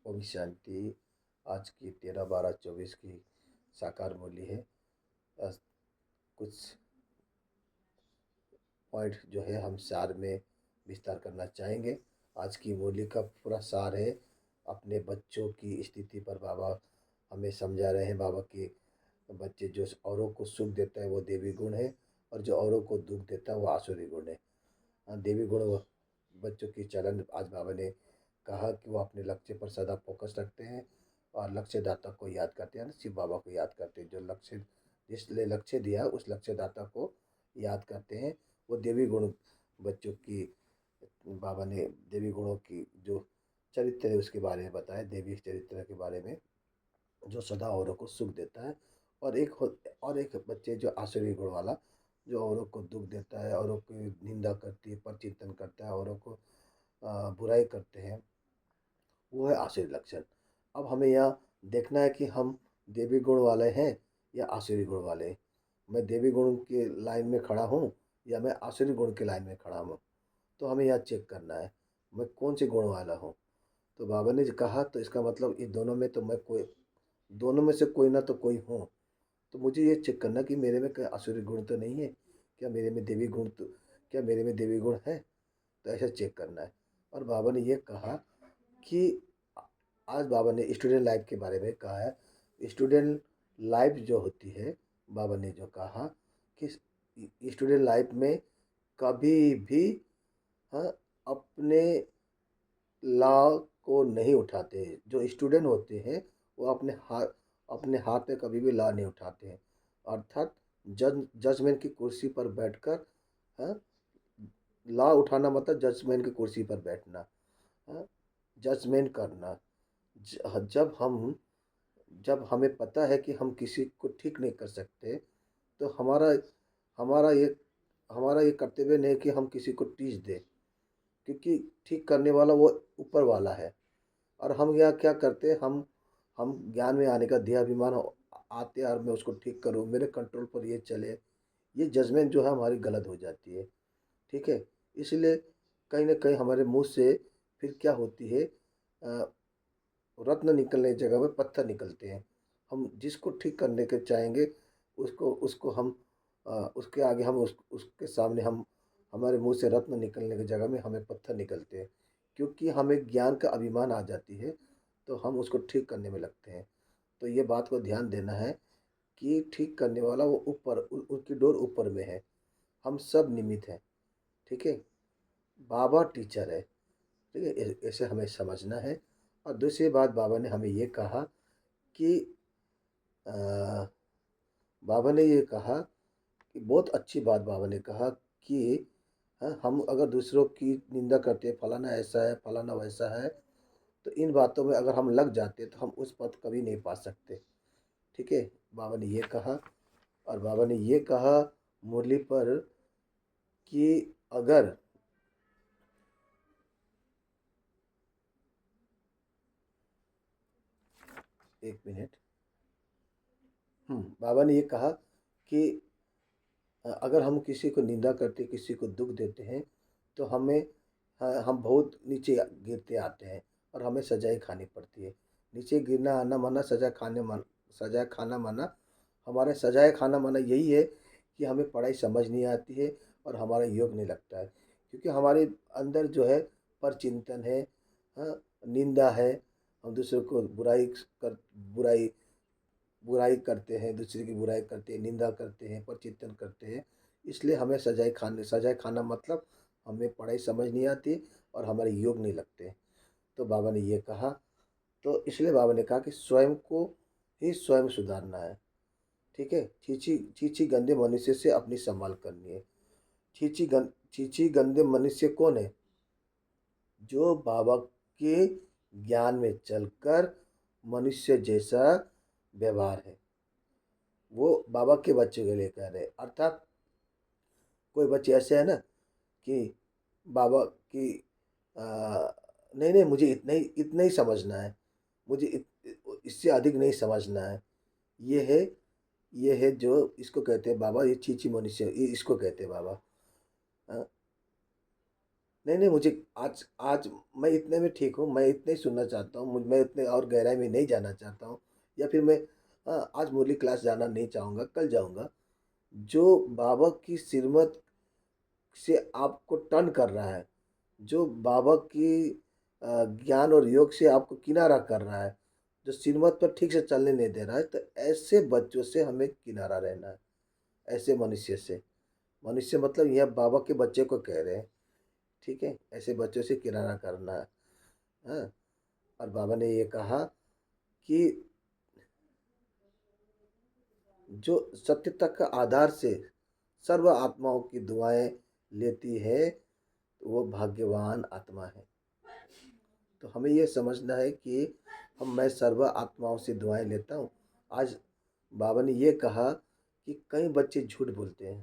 ओम शांति। आज की 13/12/24 की साकार मूल्य है। अ, कुछ पॉइंट जो है हम सार में विस्तार करना चाहेंगे। आज की मूल्य का पूरा सार है। अपने बच्चों की स्थिति पर बाबा हमें समझा रहे हैं। बाबा के बच्चे जो औरों को सुख देता है वो देवी गुण है, और जो औरों को दुख देता है वो आसुरी गुण है। देवी गुण बच्चों की चलन आज बाबा ने कहा कि वो अपने लक्ष्य पर सदा फोकस रखते हैं और लक्ष्य दाता को याद करते हैं, शिव बाबा को याद करते हैं। जो लक्ष्य जिसने लक्ष्य दिया उस लक्ष्य दाता को याद करते हैं। वो देवी गुण बच्चों की बाबा ने देवी गुणों की जो चरित्र है उसके बारे में बताया। देवी चरित्र के बारे में जो सदा औरों को सुख देता है, और और एक बच्चे जो आसुरी गुण वाला, जो औरों को दुख देता है, औरों की निंदा करती है, पर चिंतन करता है, औरों को बुराई करते हैं, वो है आसुरी लक्षण। अब हमें यहाँ देखना है कि हम देवी गुण वाले हैं या आसुरी गुण वाले हैं। मैं देवी गुण के लाइन में खड़ा हूँ या मैं आसुरी गुण के लाइन में खड़ा हूँ, तो हमें यहाँ चेक करना है मैं कौन से गुण वाला हूँ। तो बाबा ने जो कहा, तो इसका मतलब ये दोनों में तो मैं कोई, दोनों में से कोई ना तो कोई हूँ। तो मुझे ये चेक करना कि मेरे में कोई आसुरी गुण तो नहीं है, क्या मेरे में देवी गुण तो क्या मेरे में देवी गुण है। तो ऐसा चेक करना है। और बाबा ने ये कहा कि आज बाबा ने स्टूडेंट लाइफ के बारे में कहा है। स्टूडेंट लाइफ जो होती है, बाबा ने जो कहा कि स्टूडेंट लाइफ में कभी भी, हाँ, अपने लॉ को नहीं उठाते। जो स्टूडेंट होते हैं वो अपने हाथ में कभी भी लॉ नहीं उठाते हैं। अर्थात जजमेंट की कुर्सी पर बैठकर, हाँ, लॉ उठाना मतलब जजमेंट की कुर्सी पर बैठना, हाँ, जजमेंट करना। जब हमें पता है कि हम किसी को ठीक नहीं कर सकते, तो हमारा ये हमारा ये कर्तव्य नहीं है कि हम किसी को टीच दें, क्योंकि ठीक करने वाला वो ऊपर वाला है। और हम यहाँ क्या करते हैं, हम ज्ञान में आने का देहाभिमान आते हैं, और मैं उसको ठीक करूँ, मेरे कंट्रोल पर ये चले, ये जजमेंट जो है हमारी गलत हो जाती है। ठीक है। इसलिए कहीं ना कहीं हमारे मुंह से फिर क्या होती है, रत्न निकलने की जगह में पत्थर निकलते हैं। हम जिसको ठीक करने के चाहेंगे, उसको उसको हम उसके आगे हम उसके सामने हम हमारे मुंह से रत्न निकलने की जगह में हमें पत्थर निकलते हैं। क्योंकि हमें ज्ञान का अभिमान आ जाती है, तो हम उसको ठीक करने में लगते हैं। तो ये बात को ध्यान देना है कि ठीक करने वाला वो ऊपर, उसकी डोर ऊपर में है, हम सब निमित्त हैं। ठीक है। बाबा टीचर है। ठीक है, ऐसे हमें समझना है। और दूसरी बात बाबा ने हमें ये कहा कि अ, बाबा ने ये कहा कि बहुत अच्छी बात बाबा ने कहा कि, हाँ, हम अगर दूसरों की निंदा करते हैं, फलाना ऐसा है, फलाना वैसा है, तो इन बातों में अगर हम लग जाते हैं तो हम उस पद कभी नहीं पा सकते। ठीक है। बाबा ने ये कहा। और बाबा ने ये कहा मुरली पर कि अगर, एक मिनट, बाबा ने ये कहा कि अगर हम किसी को निंदा करते, किसी को दुख देते हैं, तो हम बहुत नीचे गिरते आते हैं और हमें सजाएं खानी पड़ती है। नीचे गिरना आना माना सजाए खाना माना। हमारे सजाए खाना माना यही है कि हमें पढ़ाई समझ नहीं आती है और हमारा योग नहीं लगता है, क्योंकि हमारे अंदर जो है पर चिंतन है, हाँ, निंदा है। हम दूसरों को बुराई बुराई करते हैं, दूसरे की बुराई करते हैं, निंदा करते हैं, परचिंतन करते हैं। इसलिए हमें सजाए खाना मतलब हमें पढ़ाई समझ नहीं आती और हमारे योग नहीं लगते। तो बाबा ने ये कहा, तो इसलिए बाबा ने कहा कि स्वयं को ही स्वयं सुधारना है। ठीक है। चीची चीची गंदे मनुष्य से अपनी संभाल करनी है। चीची गंदे मनुष्य कौन है? जो बाबा के ज्ञान में चलकर मनुष्य जैसा व्यवहार है, वो बाबा के बच्चे को लेकर है। अर्थात कोई बच्चे ऐसे हैं ना कि बाबा की, आ, नहीं नहीं, मुझे इतना ही समझना है, मुझे इससे अधिक नहीं समझना है। ये है ये है जो इसको कहते हैं बाबा, ये चीची मनुष्य, ये इसको कहते हैं बाबा। हाँ, नहीं, नहीं, मुझे आज आज मैं इतने में ठीक हूँ, मैं इतना ही सुनना चाहता हूँ, मैं इतने और गहराई में नहीं जाना चाहता हूँ, या फिर मैं आज मुरली क्लास जाना नहीं चाहूँगा, कल जाऊँगा। जो बाबा की सिरमत से आपको टर्न कर रहा है, जो बाबा की ज्ञान और योग से आपको किनारा कर रहा है, जो सिरमत पर ठीक से चलने नहीं दे रहा है, तो ऐसे बच्चों से हमें किनारा रहना है, ऐसे मनुष्य से। मनुष्य मतलब यह बाबा के बच्चे को कह रहे हैं, ठीक है? ऐसे बच्चों से किनारा करना है। हाँ? और बाबा ने ये कहा कि जो सत्यता का आधार से सर्व आत्माओं की दुआएं लेती है, वो भाग्यवान आत्मा है। तो हमें ये समझना है कि मैं सर्व आत्माओं से दुआएं लेता हूँ। आज बाबा ने ये कहा कि कई बच्चे झूठ बोलते हैं।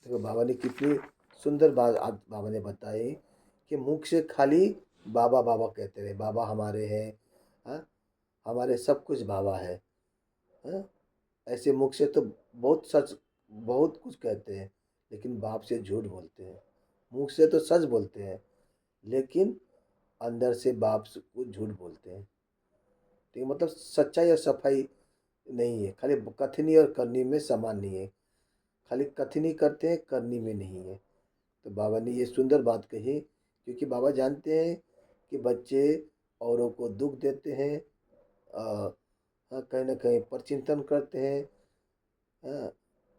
देखो बाबा ने कितनी सुंदर बात आज बाबा ने बताई कि मुख से खाली बाबा बाबा कहते रहे, बाबा हमारे हैं, हाँ, हमारे सब कुछ बाबा है, हाँ? ऐसे मुख से तो बहुत सच, बहुत कुछ कहते हैं, लेकिन बाप से झूठ बोलते हैं। मुख से तो सच बोलते हैं, लेकिन अंदर से बाप से को झूठ बोलते हैं। ठीक है? मतलब सच्चाई और सफाई नहीं है, खाली कथनी और करनी में समान नहीं है, खाली कथनी करते हैं, करनी में नहीं है। तो बाबा ने ये सुंदर बात कही, क्योंकि बाबा जानते हैं कि बच्चे औरों को दुख देते हैं, हाँ, कहीं न कहीं परचिंतन करते हैं, हाँ,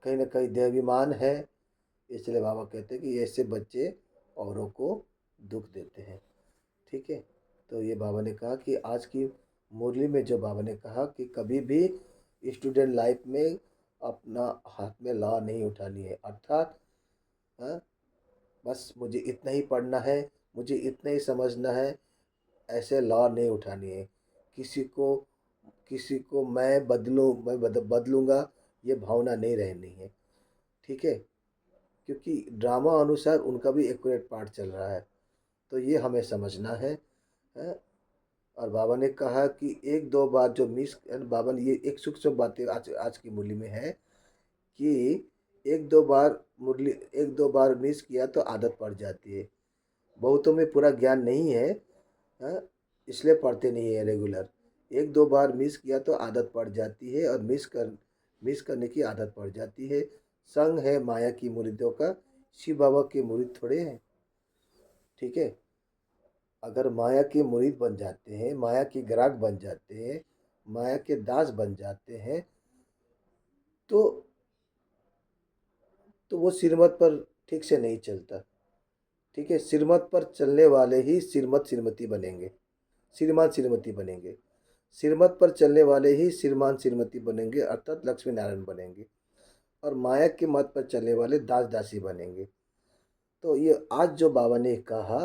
कहीं न कहीं देहाभिमान है, इसलिए बाबा कहते हैं कि ऐसे बच्चे औरों को दुख देते हैं, ठीक है? तो ये बाबा ने कहा कि आज की मुरली में जो बाबा ने कहा कि कभी भी स्टूडेंट लाइफ में अपना हाथ में लॉ नहीं उठानी है, अर्थात हाँ, बस मुझे इतना ही पढ़ना है, मुझे इतना ही समझना है, ऐसे लॉ नहीं उठानी है। किसी को किसी को मैं बदलूँगा, ये भावना नहीं रहनी है, ठीक है? क्योंकि ड्रामा अनुसार उनका भी एक्यूरेट पार्ट चल रहा है, तो ये हमें समझना है, हैं? और बाबा ने कहा कि एक दो बार जो मिस, बाबा ने ये एक सूक्ष्म बातें आज आज की मुरली में है कि एक दो बार मिस किया तो आदत पड़ जाती है। बहुतों में पूरा ज्ञान नहीं है, हाँ, इसलिए पढ़ते नहीं है रेगुलर। एक दो बार मिस किया तो आदत पड़ जाती है, और मिस करने की आदत पड़ जाती है। संग है माया की मुरीदों का, शिव बाबा के मुरीद थोड़े हैं, ठीक है? अगर माया के मुरीद बन जाते हैं, माया के ग्राहक बन जाते हैं, माया के दास बन जाते हैं, तो वो सिरमत पर ठीक से नहीं चलता, ठीक है? सिरमत पर चलने वाले ही श्रीमती बनेंगे, श्रीमान श्रीमती बनेंगे। सिरमत पर चलने वाले ही श्रीमान श्रीमती बनेंगे, अर्थात लक्ष्मी नारायण बनेंगे। और माया के मत पर चलने वाले दास दासी बनेंगे। तो ये आज जो बाबा ने कहा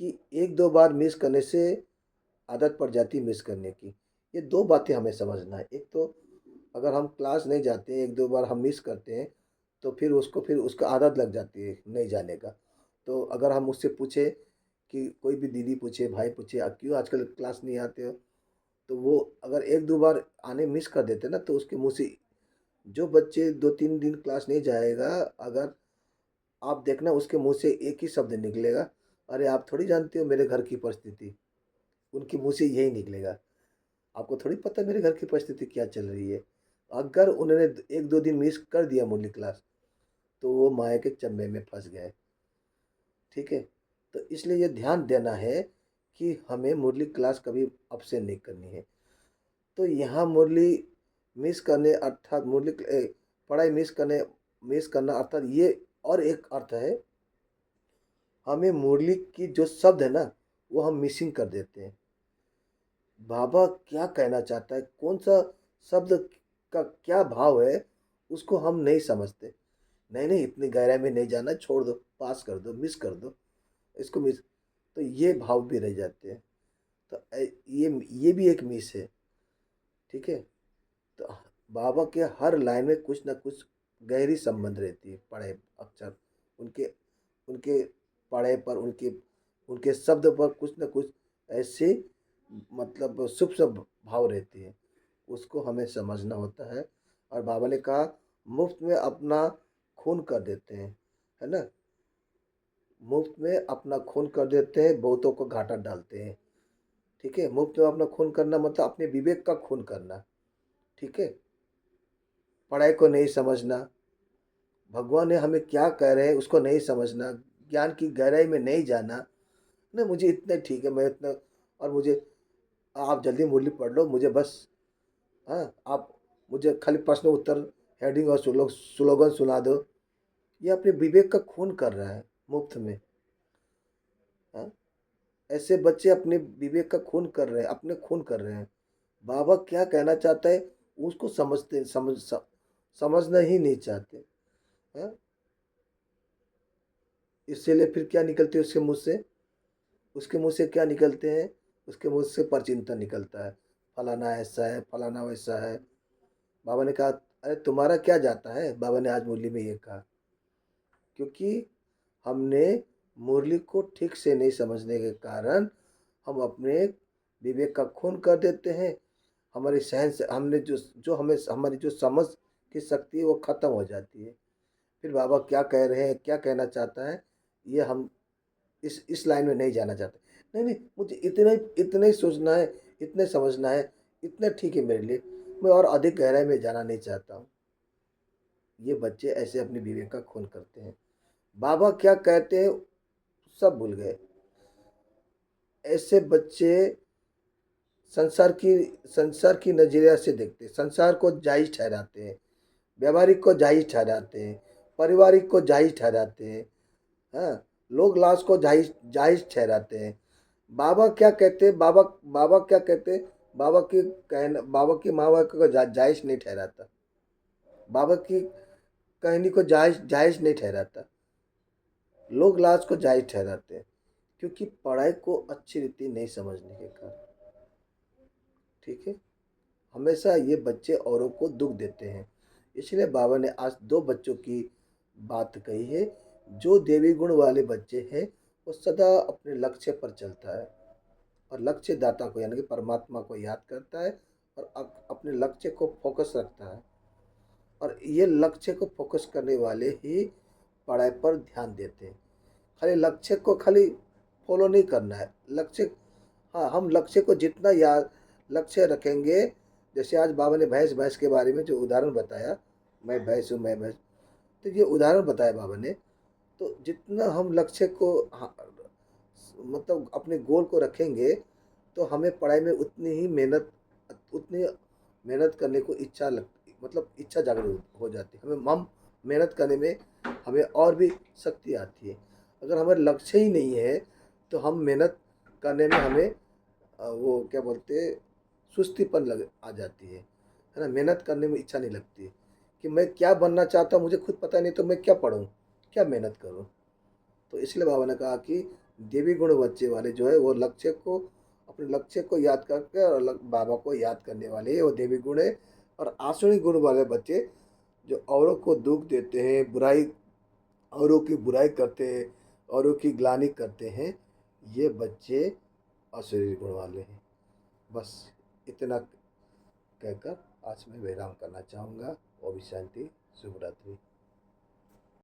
कि एक दो बार मिस करने से आदत पड़ जाती है मिस करने की, ये दो बातें हमें समझना है। एक तो अगर हम क्लास नहीं जाते, एक दो बार हम मिस करते हैं, तो फिर उसका आदत लग जाती है नहीं जाने का। तो अगर हम उससे पूछे कि कोई भी दीदी पूछे, भाई पूछे, क्यों आजकल क्लास नहीं आते हो?" तो वो अगर एक दो बार आने मिस कर देते ना, तो उसके मुँह से, जो बच्चे 2-3 दिन क्लास नहीं जाएगा, अगर आप देखना उसके मुँह से एक ही शब्द निकलेगा, "अरे आप थोड़ी जानते हो मेरे घर की परिस्थिति।" उनके मुँह से यही निकलेगा। आपको थोड़ी पता है मेरे घर की परिस्थिति क्या चल रही है। अगर उन्होंने 1-2 दिन मिस कर दिया मुरली क्लास, तो वो माया के चंबे में फँस गए, ठीक है? तो इसलिए ये ध्यान देना है कि हमें मुरली क्लास कभी अब्सेंट नहीं करनी है। तो यहाँ मुरली मिस करने, अर्थात पढ़ाई मिस करना, अर्थात ये और एक अर्थ है, हमें मुरली की जो शब्द है ना, वो हम मिसिंग कर देते हैं। बाबा क्या कहना चाहता है, कौन सा शब्द का क्या भाव है, उसको हम नहीं समझते। नहीं नहीं, इतनी गहराई में नहीं जाना, छोड़ दो, पास कर दो, मिस कर दो, इसको मिस, तो ये भाव भी रह जाते हैं। तो ये भी एक मिस है, ठीक है? तो बाबा के हर लाइन में कुछ ना कुछ गहरी संबंध रहती है, पढ़े अक्षर, उनके उनके पढ़े पर, उनके उनके शब्द पर कुछ ना कुछ ऐसे, मतलब शुभ शुभ भाव रहती है, उसको हमें समझना होता है। और बाबा ने कहा मुफ्त में अपना खून कर देते हैं, है ना? मुफ्त में अपना खून कर देते हैं, बहुतों को घाटा डालते हैं। ठीक है? मुफ्त में अपना खून करना मतलब अपने विवेक का खून करना। ठीक है? पढ़ाई को नहीं समझना, भगवान ने हमें क्या कह रहे हैं उसको नहीं समझना, ज्ञान की गहराई में नहीं जाना। नहीं, मुझे इतना ठीक है, मैं इतना, और मुझे आप जल्दी मुरली पढ़ लो, मुझे बस, हाँ, आप मुझे खाली प्रश्न उत्तर, हेडिंग और स्लोगन सुना दो। ये अपने विवेक का खून कर रहा है मुफ्त में। हाँ, ऐसे बच्चे अपने विवेक का खून कर रहे हैं, अपने खून कर रहे हैं। बाबा क्या कहना चाहता है उसको समझना ही नहीं चाहते। हाँ, इसीलिए फिर क्या निकलते है उसके मुंह से? उसके मुंह से क्या निकलते हैं? उसके मुंह से परचिंतन निकलता है, फलाना ऐसा है, फलाना वैसा है। बाबा ने कहा, अरे तुम्हारा क्या जाता है? बाबा ने आज मुरली में ये कहा, क्योंकि हमने मुरली को ठीक से नहीं समझने के कारण हम अपने विवेक का खून कर देते हैं। हमारी सहन से हमने जो जो हमें हमारी जो समझ की शक्ति है वो ख़त्म हो जाती है। फिर बाबा क्या कह रहे हैं, क्या कहना चाहता है, ये हम इस लाइन में नहीं जाना चाहते। नहीं नहीं, मुझे इतना ही सोचना है, इतने समझना है, इतना ठीक है मेरे लिए। मैं और अधिक गहराई में जाना नहीं चाहता हूँ। ये बच्चे ऐसे अपने विवेक का खून करते हैं। बाबा क्या कहते हैं सब भूल गए। ऐसे बच्चे संसार की संसार की नजरिया से देखते हैं, संसार को जायज़ ठहराते हैं, व्यावहारिक को जायज़ ठहराते हैं, पारिवारिक को जायज़ ठहराते हैं। हाँ, लोग लाश को जायज़ जायज़ ठहराते हैं। बाबा क्या कहते हैं? बाबा क्या कहते हैं? बाबा की माँ बाप को जायज़ नहीं ठहराता। बाबा की कहनी को जायज़ जायज़ नहीं ठहराता। लोग लाज को जायज़ ठहराते हैं, क्योंकि पढ़ाई को अच्छी रीति नहीं समझने के कारण। ठीक है? हमेशा ये बच्चे औरों को दुख देते हैं। इसलिए बाबा ने आज दो बच्चों की बात कही है। जो देवी गुण वाले बच्चे हैं वो सदा अपने लक्ष्य पर चलता है और लक्ष्य दाता को यानी कि परमात्मा को याद करता है और अपने लक्ष्य को फोकस रखता है। और ये लक्ष्य को फोकस करने वाले ही पढ़ाई पर ध्यान देते हैं। खाली लक्ष्य को खाली फॉलो नहीं करना है, लक्ष्य, हाँ, हम लक्ष्य को जितना याद लक्ष्य रखेंगे। जैसे आज बाबा ने भैंस भैंस के बारे में जो उदाहरण बताया, मैं भैंस हूँ, मैं भैंस, तो ये उदाहरण बताया बाबा ने। तो जितना हम लक्ष्य को, हाँ, मतलब अपने गोल को रखेंगे, तो हमें पढ़ाई में उतनी मेहनत करने को इच्छा लगती, मतलब इच्छा जागरूक हो जाती है, हमें हम मेहनत करने में हमें और भी शक्ति आती है। अगर हमारे लक्ष्य ही नहीं है तो हम मेहनत करने में हमें वो क्या बोलते हैं, सुस्तीपन लग आ जाती है ना। मेहनत करने में इच्छा नहीं लगती कि मैं क्या बनना चाहता हूँ मुझे खुद पता नहीं, तो मैं क्या पढ़ूँ, क्या मेहनत करूँ। तो इसलिए बाबा ने कहा कि देवी गुण बच्चे वाले जो है वो लक्ष्य को, अपने लक्ष्य को याद करके और बाबा को याद करने वाले वो देवी गुण है। और आसुरी गुण वाले बच्चे जो औरों को दुख देते हैं, बुराई, औरों की बुराई करते हैं, औरों की ग्लानि करते हैं, ये बच्चे असुरी गुण वाले हैं। बस इतना कहकर आज मैं विराम करना चाहूँगा। ओम शांति। शुभ रात्रि।